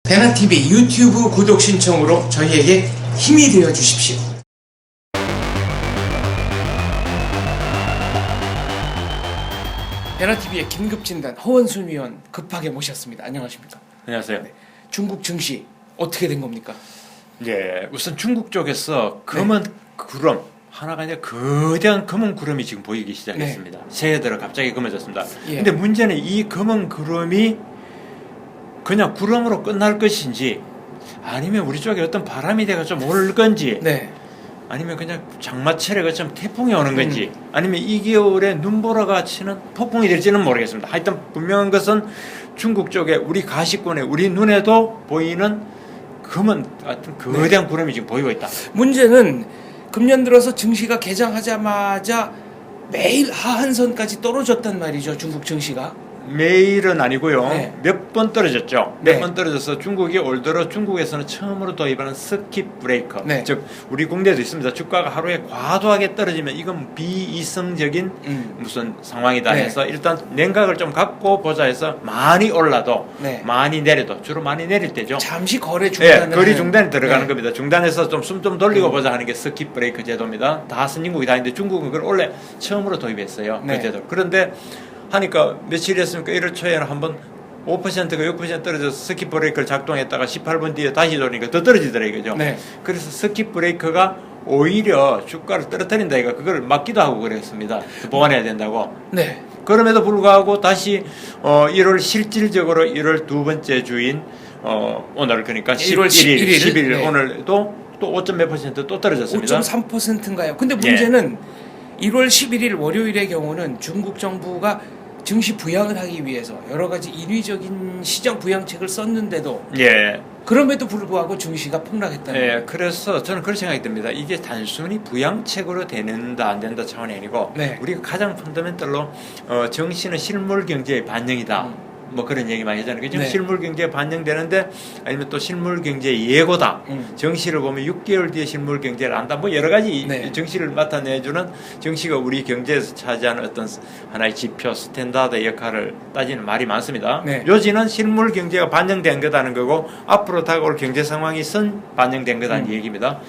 배나TV 유튜브 구독 신청으로 저희에게 힘이 되어 주십시오. 배나TV의 긴급진단 허원순 위원 급하게 모셨습니다. 안녕하십니까? 안녕하세요. 네. 중국 증시 어떻게 된 겁니까? 예, 우선 중국 쪽에서 검은 구름 하나가 아니라 거대한 검은 구름이 지금 보이기 시작했습니다. 새해 들어 갑자기 검어졌습니다. 예. 근데 문제는 이 검은 구름이 그냥 구름으로 끝날 것인지 아니면 우리 쪽에 어떤 바람이 돼가 좀 올 건지 아니면 그냥 장마철에 그처럼 태풍이 오는 건지 아니면 이 겨울에 눈보라가 치는 폭풍이 될지는 모르겠습니다. 하여튼 분명한 것은 중국 쪽에 우리 가시권에 우리 눈에도 보이는 검은 같은 거대한 구름이 지금 보이고 있다. 문제는 금년 들어서 증시가 개장하자마자 매일 하한선까지 떨어졌단 말이죠. 중국 증시가. 매일은 아니고요. 네. 몇 번 떨어졌죠. 네. 몇 번 떨어져서 중국이 올 들어 중국에서는 처음으로 도입하는 서킷 브레이커. 네. 즉 우리 국내도 있습니다. 주가가 하루에 과도하게 떨어지면 이건 비이성적인 무슨 상황이다 네. 해서 일단 냉각을 좀 갖고 보자 해서 많이 올라도 많이 내려도 주로 많이 내릴 때죠. 잠시 거래 중단을 거리 중단에 들어가는 겁니다. 중단해서 좀 숨 좀 돌리고 보자 하는 게 서킷 브레이크 제도입니다. 다 선진국이 다 있는데 중국은 그걸 원래 처음으로 도입했어요. 그 제도. 그런데 하니까 며칠 했습니까? 1월 초에는 한번 5%가 6% 떨어져서 서킷 브레이크를 작동했다가 18분 뒤에 다시 돌리니까 더 떨어지더라 이거죠. 그래서 서킷 브레이크가 오히려 주가를 떨어뜨린다 이거 그걸 막기도 하고 그랬습니다. 보완해야 된다고. 그럼에도 불구하고 다시 1월 실질적으로 1월 두 번째 주인 오늘 그러니까 1월 11일 오늘도 또 5. 몇 % 또 떨어졌습니다. 5.3%인가요? 근데 문제는 1월 11일 월요일의 경우는 중국 정부가 증시 부양을 하기 위해서 여러 가지 인위적인 시장 부양책을 썼는데도 그럼에도 불구하고 증시가 폭락했다는 거예요. 그래서 저는 그런 생각이 듭니다. 이게 단순히 부양책으로 되는다 안 된다 차원이 아니고 우리가 가장 펀더멘털로 정시는 실물 경제의 반영이다. 뭐 그런 얘기 많이 하잖아요. 그죠? 실물 경제에 반영되는데 아니면 또 실물 경제의 예고다. 정시를 보면 6개월 뒤에 실물 경제를 안다. 뭐 여러 가지 정시를 맡아내주는 정시가 우리 경제에서 차지하는 어떤 하나의 지표, 스탠다드 역할을 따지는 말이 많습니다. 요지는 실물 경제가 반영된 거다는 거고 앞으로 다가올 경제 상황이 반영된 거다는 얘기입니다.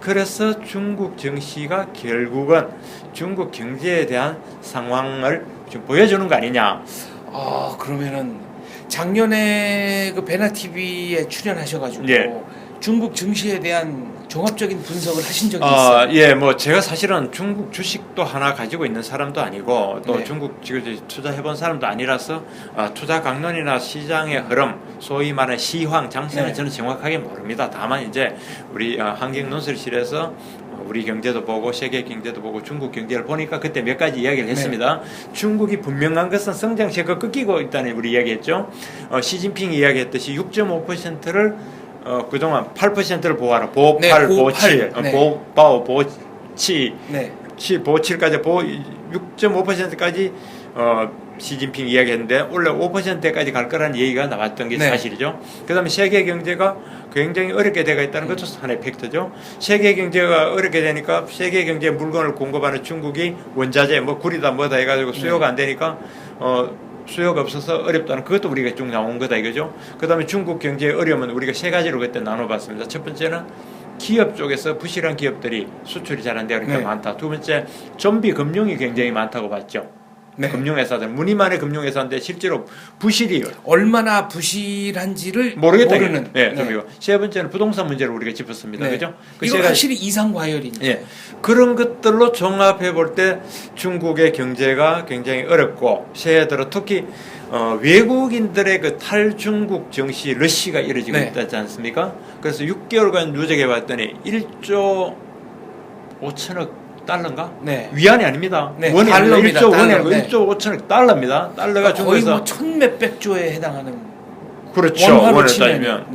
그래서 중국 정시가 결국은 중국 경제에 대한 상황을 좀 보여주는 거 아니냐. 그러면은 작년에 그 배나TV에 출연하셔가지고 중국 증시에 대한 종합적인 분석을 하신 적이 있어요? 뭐 제가 사실은 중국 주식도 하나 가지고 있는 사람도 아니고 또 중국 지금 투자해본 사람도 아니라서 투자 강론이나 시장의 흐름, 소위 말하는 시황, 장세는 저는 정확하게 모릅니다. 다만 이제 우리 한경논술실에서 우리 경제도 보고 세계 경제도 보고 중국 경제를 보니까 그때 몇 가지 이야기를 했습니다. 중국이 분명한 것은 성장세가 꺾이고 있다는 우리 이야기했죠. 시진핑이 이야기했듯이 6.5%를 그동안 8%를 보호하라. 보호8, 보호7, 보호 보호7, 보호7까지 보호 6.5%까지 시진핑 이야기했는데 원래 5%까지 갈 거라는 얘기가 나왔던 게 사실이죠. 그 다음에 세계 경제가 굉장히 어렵게 되어 있다는 것도 하나의 팩트죠. 세계 경제가 어렵게 되니까 세계 경제 물건을 공급하는 중국이 원자재 뭐 구리다 뭐다 해가지고 수요가 안 되니까 수요가 없어서 어렵다는 그것도 우리가 쭉 나온 거다 이거죠. 그 다음에 중국 경제의 어려움은 우리가 세 가지로 그때 나눠봤습니다. 첫 번째는 기업 쪽에서 부실한 기업들이 수출이 잘 안 되니까 많다. 두 번째 좀비 금융이 굉장히 많다고 봤죠. 금융회사들 무늬만의 금융회사인데 실제로 부실이 얼마나 부실한지를 모르겠다. 모르는. 세 번째는 부동산 문제를 우리가 짚었습니다. 그죠? 이건 확실히 이상과열이니까. 그런 것들로 종합해 볼 때 중국의 경제가 굉장히 어렵고 새해 들어 특히 외국인들의 그 탈중국 정시 러시가 이루어지고 있지 않습니까? 그래서 6개월간 누적해 봤더니 1조 5천억 달러인가? 위안이 아닙니다. 원이 달러입니다. 1조 원이 아니고 1조 5천억 달러입니다. 달러가 거의 뭐 천몇백 조에 해당하는. 그렇죠. 원을 따지면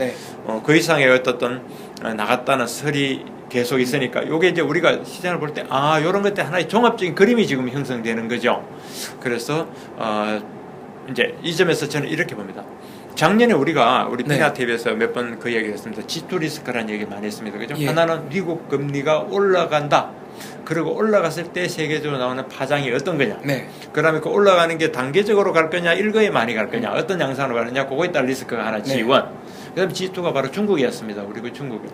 그 이상의 어떤 나갔다는 설이 계속 있으니까 요게 이제 우리가 시장을 볼 때 요런 것들 하나의 종합적인 그림이 지금 형성되는 거죠. 그래서 이제 이 점에서 저는 이렇게 봅니다. 작년에 우리 배나TV에서 몇 번 그 얘기를 했습니다. G2 리스크라는 얘기 많이 했습니다. 그죠? 하나는 미국 금리가 올라간다. 그리고 올라갔을 때 세계적으로 나오는 파장이 어떤 거냐. 그 다음에 그 올라가는 게 단계적으로 갈 거냐, 일거에 많이 갈 거냐, 어떤 양상으로 가느냐, 그거에 따른 리스크가 하나 G1. 그다음에 G2가 바로 중국이었습니다. 그리고 중국.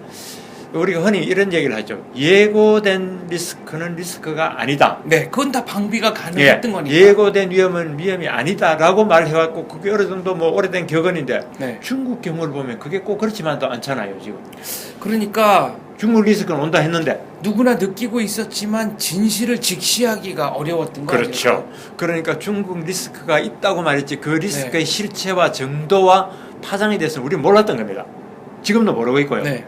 우리가 흔히 이런 얘기를 하죠. 예고된 리스크는 리스크가 아니다. 네, 그건 다 방비가 가능했던 거니까. 예고된 위험은 위험이 아니다라고 말해갖고 그게 어느 정도 뭐 오래된 격언인데 네. 중국 경우를 보면 그게 꼭 그렇지만도 않잖아요 지금. 그러니까 중국 리스크는 온다 했는데 누구나 느끼고 있었지만 진실을 직시하기가 어려웠던 거죠. 그렇죠. 그러니까 중국 리스크가 있다고 말했지 그 리스크의 실체와 정도와 파장에 대해서는 우리는 몰랐던 겁니다. 지금도 모르고 있고요. 네.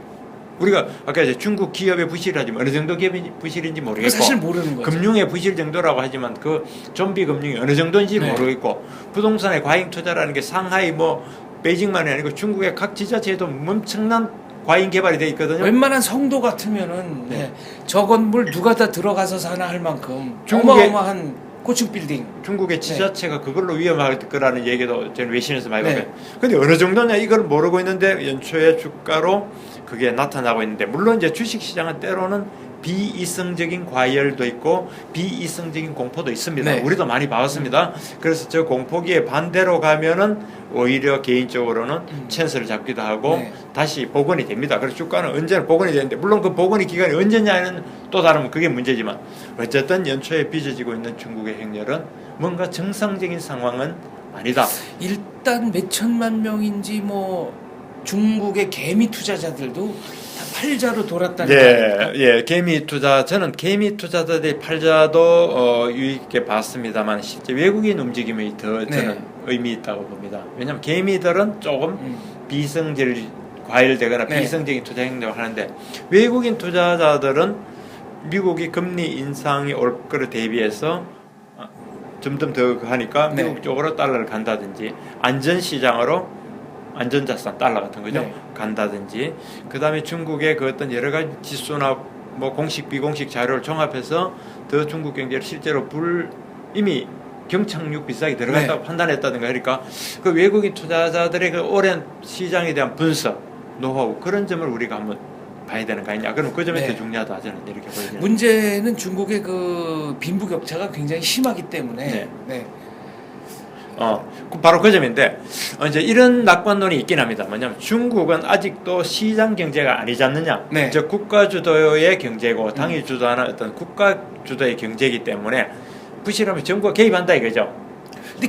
우리가 아까 이제 중국 기업의 부실하지만 어느 정도 기업의 부실인지 모르겠고 사실 모르는 거죠. 금융의 부실 정도라고 하지만 그 좀비 금융이 어느 정도인지 네. 모르겠고 부동산의 과잉 투자라는 게 상하이 뭐 베이징만이 아니고 중국의 각 지자체에도 엄청난 과잉 개발이 돼 있거든요. 웬만한 성도 같으면은 저 건물 누가 다 들어가서 사나 할 만큼 중국의- 어마어마한 고층 빌딩. 중국의 지자체가 그걸로 위험할 거라는 얘기도 저는 외신에서 많이 네. 봤어요. 근데 어느 정도냐 이걸 모르고 있는데 연초에 주가로 그게 나타나고 있는데 물론 이제 주식시장은 때로는 비이성적인 과열도 있고 비이성적인 공포도 있습니다. 네. 우리도 많이 봐왔습니다. 그래서 저 공포기에 반대로 가면은 오히려 개인적으로는 찬스를 잡기도 하고 다시 복원이 됩니다. 그래서 주가는 언제나 복원이 되는데 물론 그 복원의 기간이 언제냐는 또 다르면 그게 문제지만 어쨌든 연초에 빚어지고 있는 중국의 행렬은 뭔가 정상적인 상황은 아니다. 일단 몇 천만 명인지 뭐 중국의 개미 투자자들도 다 팔자로 돌았다는 거니까. 예, 개미 투자 저는 개미 투자자들의 팔자도 유익 있게 봤습니다만 실제 외국인 움직임이 더 저는 의미 있다고 봅니다. 왜냐하면 개미들은 조금 비성질 과열되거나 비성적인 투자 행동을 하는데 외국인 투자자들은 미국이 금리 인상이 올 거를 대비해서 점점 더 하니까 미국 쪽으로 달러를 간다든지 안전시장으로 안전자산 달러 같은 거죠. 간다든지 그 다음에 중국의 그 어떤 여러 가지 지수나 뭐 공식 비공식 자료를 종합해서 더 중국 경제를 실제로 이미 경착륙 비싸게 들어갔다고 판단했다든가 하니까 그 외국인 투자자들의 그 오랜 시장에 대한 분석, 노하우 그런 점을 우리가 한번 봐야 되는 거 아니냐. 그럼 그 점이 더 중요하다 저는 이렇게 보여요. 문제는 중국의 그 빈부격차가 굉장히 심하기 때문에 바로 그 점인데 이제 이런 낙관론이 있긴 합니다. 뭐냐면 중국은 아직도 시장 경제가 아니지 않느냐. 즉 국가 주도의 경제고 당이 주도하는 어떤 국가 주도의 경제이기 때문에 부실하면 정부가 개입한다 이거죠. 근데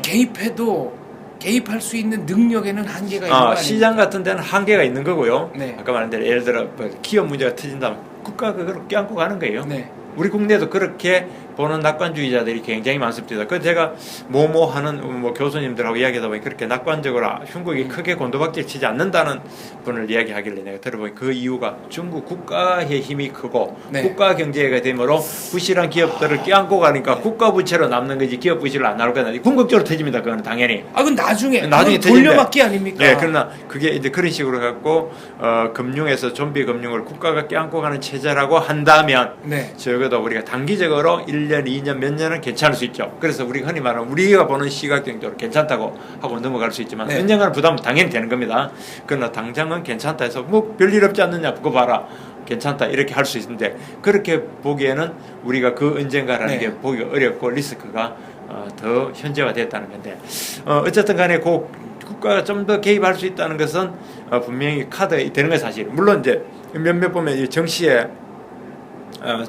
개입할 수 있는 능력에는 한계가 있는 거 아닙니까? 시장 같은 데는 한계가 있는 거고요. 네. 아까 말한 대로 예를 들어 기업 문제가 터진다면 국가가 그걸 껴안고 가는 거예요. 네. 우리 국내도 그렇게 보는 낙관주의자들이 굉장히 많습니다. 그 제가 뭐뭐 하는 뭐 교수님들하고 이야기하다 보니 그렇게 낙관적으로 중국이 크게 곤두박질 치지 않는다는 분을 이야기하길래 내가 들어보니 그 이유가 중국 국가의 힘이 크고 국가 경제가 되므로 부실한 기업들을 껴안고 가니까 국가 부채로 남는 거지 기업 부실을 안 나올 거다. 궁극적으로 터집니다. 그거는 당연히. 그건 나중에 돌려막기 아닙니까? 네, 그러나 그게 이제 그런 식으로 갖고 금융에서 좀비 금융을 국가가 껴안고 가는 체제라고 한다면 적어도 우리가 단기적으로 1년, 2년, 몇 년은 괜찮을 수 있죠. 그래서 우리가 흔히 말하는 우리가 보는 시각적으로 괜찮다고 하고 넘어갈 수 있지만 언젠가는 부담은 당연히 되는 겁니다. 그러나 당장은 괜찮다 해서 뭐 별일 없지 않느냐 그거 봐라 괜찮다 이렇게 할 수 있는데 그렇게 보기에는 우리가 그 언젠가라는 게 보기 어렵고 리스크가 더 현재화됐다는 건데 어쨌든 간에 그 국가가 좀 더 개입할 수 있다는 것은 분명히 카드에 되는 게 사실. 물론 이제 몇몇 보면 이 정시에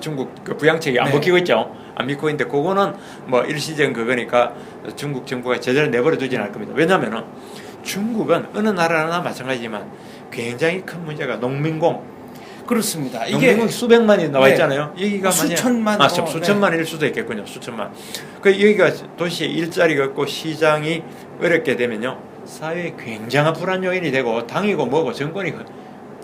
중국 그 부양책이 안 먹히고 있죠. 안 믿고 있는데 그거는 뭐 일시적인 그거니까 중국 정부가 제대로 내버려 두지는 않을 겁니다. 왜냐하면은 중국은 어느 나라나 마찬가지지만 굉장히 큰 문제가 농민공. 그렇습니다. 농민공 수백만이 나와 있잖아요. 여기가 수천만, 수천만일 수도 있겠군요. 수천만. 그 여기가 도시에 일자리가 없고 시장이 어렵게 되면요, 사회에 굉장한 불안 요인이 되고 당이고 뭐고 정권이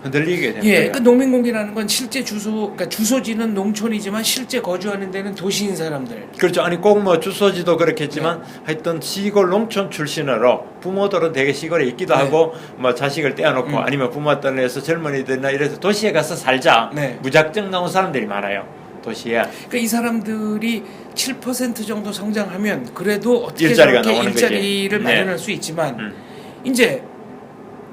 흔들리게 되는 거예요. 그 농민공이라는 건 실제 그러니까 주소지는 농촌이지만 실제 거주하는 데는 도시인 사람들. 그렇죠. 아니 꼭 뭐 주소지도 그렇겠지만 하여튼 시골 농촌 출신으로 부모들은 되게 시골에 있기도 하고 뭐 자식을 떼어놓고 아니면 부모들을 해서 젊은이들이나 이래서 도시에 가서 살자. 무작정 나온 사람들이 많아요. 도시에. 그러니까 이 사람들이 7% 정도 성장하면 그래도 어떻게 일자리가 저렇게 나오는 일자리를 마련할 수 있지만 이제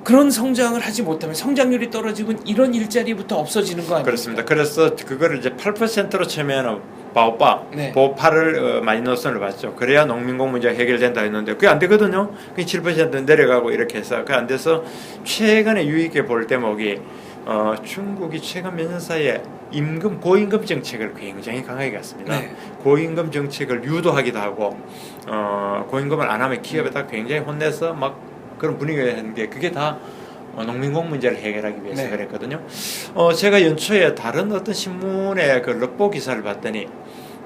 그런 성장을 하지 못하면 성장률이 떨어지면 이런 일자리부터 없어지는 거 아닙니까? 그렇습니다. 그래서 그거를 이제 8%로 치면 바오파, 네. 보파를 많이 넣었을 봤죠. 그래야 농민공 문제가 해결된다 했는데 그게 안 되거든요. 그게 7% 내려가고 이렇게 해서 그게 안 돼서 최근에 유익해 볼 대목이 중국이 최근 몇 년 사이에 고임금 정책을 굉장히 강하게 갔습니다. 네. 고임금 정책을 유도하기도 하고 고임금을 안 하면 기업에다 굉장히 혼내서 막 그런 분위기가 있는데 그게 다 농민공 문제를 해결하기 위해서 네. 그랬거든요. 제가 연초에 다른 어떤 신문의 그 럭보 기사를 봤더니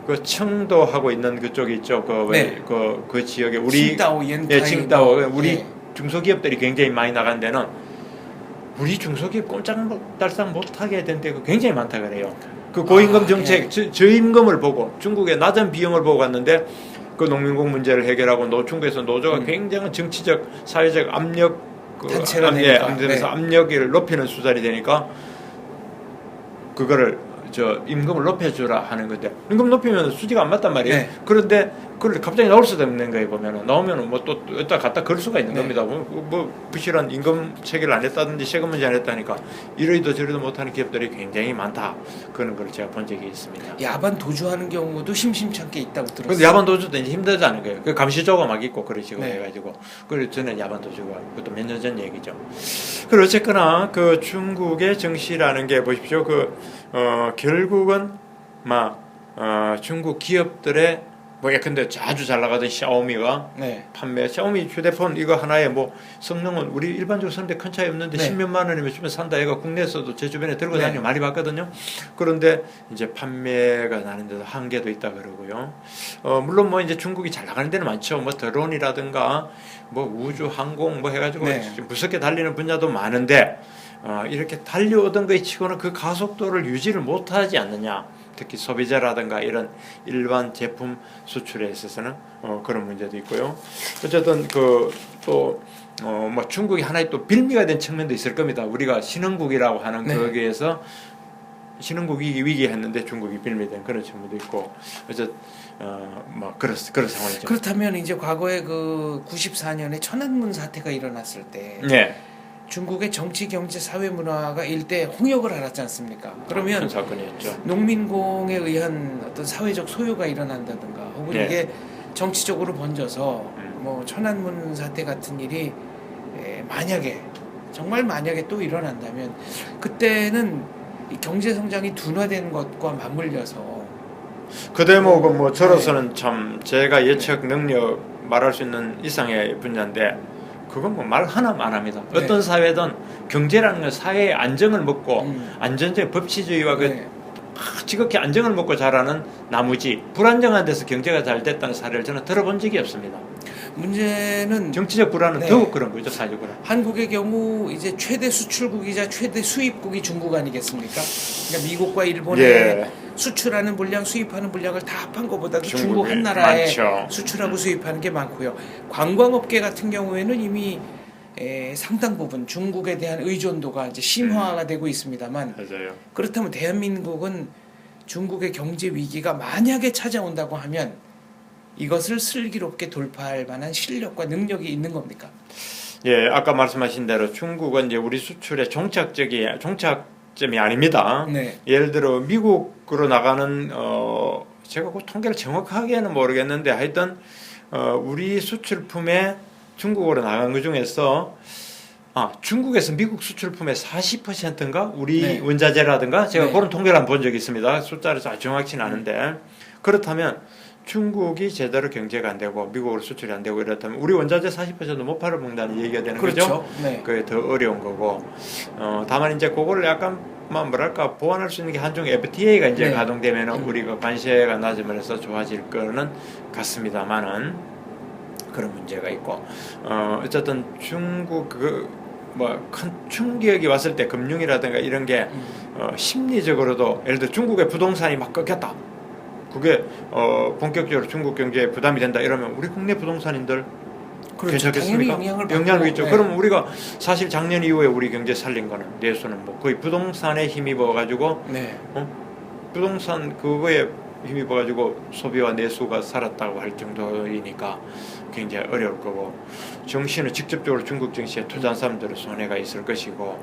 그 청도하고 있는 그쪽이 있죠. 네. 그 지역에 우리 칭다오, 예, 칭다오 우리 네. 중소기업들이 굉장히 많이 나간 데는 우리 중소기업 꼼짝달싹 못하게 된 데가 굉장히 많다 그래요. 그 고임금 정책, 예. 저임금을 보고 중국의 낮은 비용을 보고 갔는데 그 농민공 문제를 해결하고 중국에서 노조가 굉장한 정치적, 사회적 압력 단체가 되니까. 네. 압력을 높이는 수단이 되니까 그거를 임금을 높여주라 하는 건데 임금 높이면 수지가 안 맞단 말이에요. 네. 그런데 그걸 갑자기 나올 수도 없는 거예요. 보면은 나오면은 뭐 또 여기다 갖다 걸 수가 있는 네. 겁니다. 뭐 부실한 임금 체계를 안 했다든지 세금 문제 안 했다니까 이러이도 저러이도 못하는 기업들이 굉장히 많다. 그런 걸 제가 본 적이 있습니다. 야반 도주하는 경우도 심심찮게 있다고 들었어요. 근데 야반 도주도 이제 힘들다는 거예요. 그 감시조가 막 있고 그런 식으로 네. 해가지고 그래서 저는 야반 도주가 그것도 몇 년 전 얘기죠. 그리고 어쨌거나 그 중국의 정시라는 게 보십시오. 결국은 중국 기업들의 뭐 예컨대 아주 잘 나가던 샤오미가 네. 샤오미 휴대폰 이거 하나에 뭐 성능은 우리 일반적으로 사는데 큰 차이 없는데 네. 10몇만 원이면 주면 산다. 얘가 국내에서도 제 주변에 들고 네. 다니는 거 많이 봤거든요. 그런데 이제 판매가 나는데도 한계도 있다 그러고요. 물론 뭐 이제 중국이 잘 나가는 데는 많죠. 뭐 드론이라든가 뭐 우주 항공 뭐 해가지고 네. 무섭게 달리는 분야도 많은데 이렇게 달려오던 거에 치고는 그 가속도를 유지를 못하지 않느냐. 특히 소비자라든가 이런 일반 제품 수출에 있어서는 그런 문제도 있고요. 어쨌든 뭐 중국이 하나의 또 빌미가 된 측면도 있을 겁니다. 우리가 신흥국이라고 하는 네. 거기에서 신흥국 위기했는데 중국이 빌미된 그런 측면도 있고 어쨌든 그런 상황이죠. 그렇다면 이제 과거에 그 94년에 천안문 사태가 일어났을 때 네. 중국의 정치, 경제, 사회 문화가 일대 홍역을 앓았지 않습니까? 그러면 큰 사건이었죠. 농민공에 의한 어떤 사회적 소요가 일어난다든가 혹은 네. 이게 정치적으로 번져서 뭐 천안문 사태 같은 일이 정말 만약에 또 일어난다면 그때는 이 경제 성장이 둔화되는 것과 맞물려서 그 대목은 뭐 저로서는 참 제가 예측 능력 말할 수 있는 이상의 분야인데 그건 뭐 말 하나만 안 합니다. 네. 어떤 사회든 경제라는 건 사회의 안정을 먹고 안전적 법치주의와 지극히 안정을 먹고 자라는 나무지 불안정한 데서 경제가 잘 됐다는 사례를 저는 들어본 적이 없습니다. 문제는 정치적 불안은 네. 더욱 그런 거죠. 사회적 불안. 한국의 경우 이제 최대 수출국이자 최대 수입국이 중국 아니겠습니까? 그러니까 미국과 일본에 예. 수출하는 물량, 수입하는 물량을 다 합한 것보다도 중국 중국이 한 나라에 많죠. 수출하고 수입하는 게 많고요. 관광업계 같은 경우에는 이미 상당 부분 중국에 대한 의존도가 이제 심화가 되고 있습니다만 맞아요. 그렇다면 대한민국은 중국의 경제 위기가 만약에 찾아온다고 하면 이것을 슬기롭게 돌파할 만한 실력과 능력이 있는 겁니까? 예, 아까 말씀하신 대로 중국은 이제 우리 수출의 종착점이 아닙니다. 네. 예를 들어 미국으로 나가는 제가 그 통계를 정확하게는 모르겠는데 하여튼 우리 수출품에 중국으로 나간 것 중에서 중국에서 미국 수출품의 40%인가 우리 네. 원자재라든가 제가 네. 그런 통계를 한번 본 적이 있습니다. 숫자를 잘 정확치는 않은데 그렇다면 중국이 제대로 경제가 안 되고 미국으로 수출이 안 되고 이렇다면 우리 원자재 40%도 못 팔아먹는다는 얘기가 되는 그렇죠. 거죠. 네. 그게 더 어려운 거고 다만 이제 그거를 약간 뭐랄까 보완할 수 있는 게 한중 FTA가 이제 네. 가동되면은 우리가 관세가 낮으면서 좋아질 거는 같습니다만은 그런 문제가 있고 어쨌든 중국 큰 충격이 왔을 때 금융이라든가 이런 게 심리적으로도 예를 들어 중국의 부동산이 막 꺾였다. 그게 본격적으로 중국 경제에 부담이 된다 이러면 우리 국내 부동산인들 그렇죠. 괜찮겠습니까? 당연히 영향을 영향을 있죠. 네. 그럼 우리가 사실 작년 이후에 우리 경제 살린 거는 내수는 뭐 거의 부동산에 힘입어 가지고 네. 부동산 그거에 힘입어 가지고 소비와 내수가 살았다고 할 정도이니까 굉장히 어려울 거고 정시는 직접적으로 중국 정시에 투자한 사람들은 손해가 있을 것이고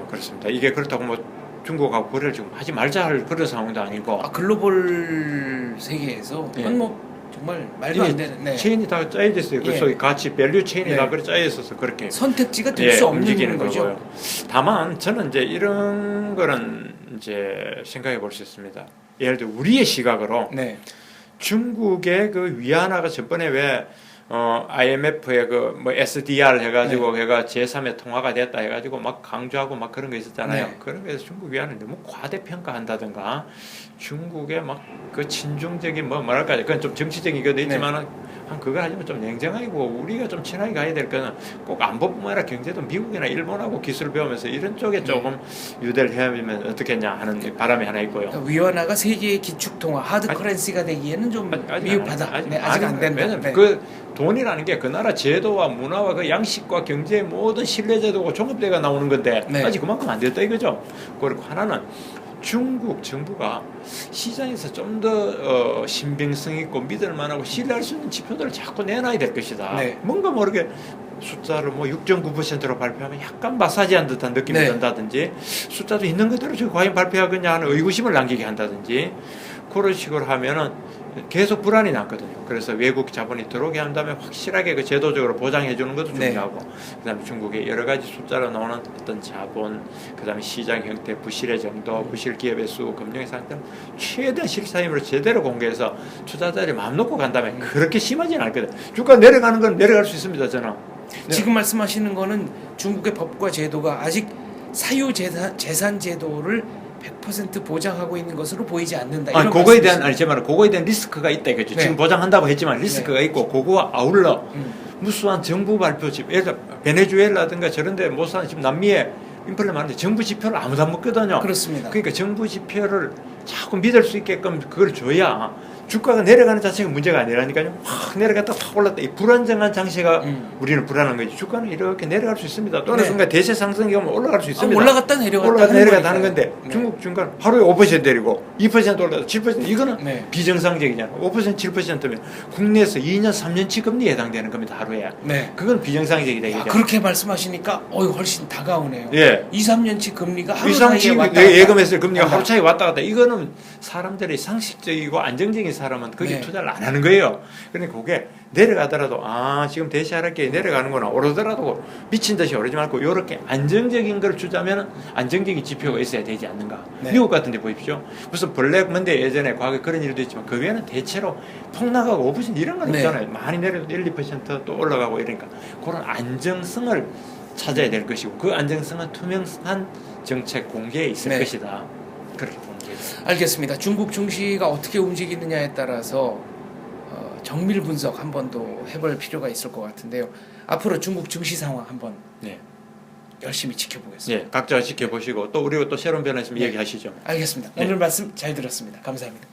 그렇습니다. 이게 그렇다고 뭐 중국하고 거래를 지금 하지 말자 할 그런 상황도 아니고. 글로벌 세계에서 그건 뭐 정말 말도 안 되는. 네. 체인이 다 짜여져 있어요. 그래서 예. 같이 밸류 체인이 네. 다 그렇게 짜여 있어서 그렇게 선택지가 될 수 없는 움직이는 거죠. 거고요. 다만 저는 이제 이런 거는 이제 생각해 볼 수 있습니다. 예를 들어 우리의 시각으로 네. 중국의 그 위안화가 저번에 왜 IMF의 그 뭐 SDR 해가지고 해가 제3의 통화가 됐다 해가지고 막 강조하고 막 그런 거 있었잖아요. 네. 그런 거에서 중국 위안을 너무 과대평가한다든가 중국의 막 그 친중적인 뭐랄까 그건 좀 정치적인 것도 있지만은 한 그거 하지만 좀 냉정하고 우리가 좀 친하게 가야 될 거는 꼭 안보뿐만 아니라 경제도 미국이나 일본하고 기술을 배우면서 이런 쪽에 조금 유대를 해야면 어떻겠냐 하는 바람이 하나 있고요. 그러니까 위안화가 세계의 기축통화 하드 커런시가 되기에는 좀 미흡하다. 아직 안 된다. 왜냐면 네. 그 돈이라는 게 그 나라 제도와 문화와 그 양식과 경제의 모든 신뢰제도가 종합돼가 나오는 건데 네. 아직 그만큼 안 됐다 이거죠. 그리고 하나는 중국 정부가 시장에서 좀 더 신빙성 있고 믿을만하고 신뢰할 수 있는 지표들을 자꾸 내놔야 될 것이다. 네. 뭔가 모르게 숫자를 뭐 6.9%로 발표하면 약간 마사지한 듯한 느낌이 네. 든다든지 숫자도 있는 그대로 지금 과연 발표하겠냐 하는 의구심을 남기게 한다든지 그런 식으로 하면은 계속 불안이 났거든요. 그래서 외국 자본이 들어오게 한다면 확실하게 그 제도적으로 보장해 주는 것도 중요하고 그다음에 중국의 여러 가지 숫자로 나오는 어떤 자본 그다음에 시장 형태, 부실의 정도, 부실 기업의 수, 금융의 상태 최대한 실사임으로 제대로 공개해서 투자자들이 마음 놓고 간다면 그렇게 심하지는 않거든요. 주가 내려가는 건 내려갈 수 있습니다. 저는. 지금 말씀하시는 거는 중국의 법과 제도가 아직 사유 재산 제도를 100% 보장하고 있는 것으로 보이지 않는다. 아니, 그거에 대한 제 말은 그거에 대한 리스크가 있다 이거죠. 네. 지금 보장한다고 했지만 리스크가 있고 그거와 아울러 무수한 정부 발표집, 예를 들어 베네수엘라든가 저런데 무수한 지금 남미에 인플레 많은데 정부 지표를 아무도 안 먹거든요. 그렇습니다. 그러니까 정부 지표를 자꾸 믿을 수 있게끔 그걸 줘야 주가가 내려가는 자체가 문제가 아니라니까요. 확 내려갔다 확 올랐다. 이 불안정한 장세가 우리는 불안한 거지. 주가는 이렇게 내려갈 수 있습니다. 또는 순간 대세 상승이 오면 올라갈 수 있습니다. 올라갔다 내려갔다 올라갔다 내려갔다 하는 건데 네. 중국 주가는 하루에 5% 내리고 2% 올라갔다 7% 이거는 네. 비정상적이잖아요. 5% 7%면 국내에서 2년 3년치 금리에 해당되는 겁니다. 하루에. 네. 그건 비정상적이다 이거죠. 그렇게 말씀하시니까 훨씬 다가오네요. 예. 2, 3년치 금리가 하루 2, 사이에 3치 왔다 갔다 예금했을 금리가 한다. 하루 차이 왔다 갔다. 이거는 사람들이 상식적이고 안정적인 사람은 거기에 네. 투자를 안 하는 거예요. 그러니까 그게 내려가더라도 지금 대시하락기 내려가는구나. 오르더라도 미친 듯이 오르지 말고 이렇게 안정적인 걸 주자면 안정적인 지표가 있어야 되지 않는가. 네. 미국 같은 데 보십시오. 무슨 블랙 먼데 예전에 과거에 그런 일도 있지만 그 외에는 대체로 폭락하고 5% 이런 건 네. 없잖아요. 많이 내려도 1, 2%또 올라가고 이러니까 그런 안정성을 찾아야 될 것이고 그 안정성은 투명한 정책 공개에 있을 네. 것이다. 그렇게 보는 거죠. 알겠습니다. 중국 증시가 어떻게 움직이느냐에 따라서 정밀 분석 한 번 더 해볼 필요가 있을 것 같은데요. 앞으로 중국 증시 상황 한번 네. 열심히 지켜보겠습니다. 각자 지켜보시고 또 우리가 또 새로운 변화 있으면 네. 얘기하시죠. 알겠습니다. 네. 오늘 말씀 잘 들었습니다. 감사합니다.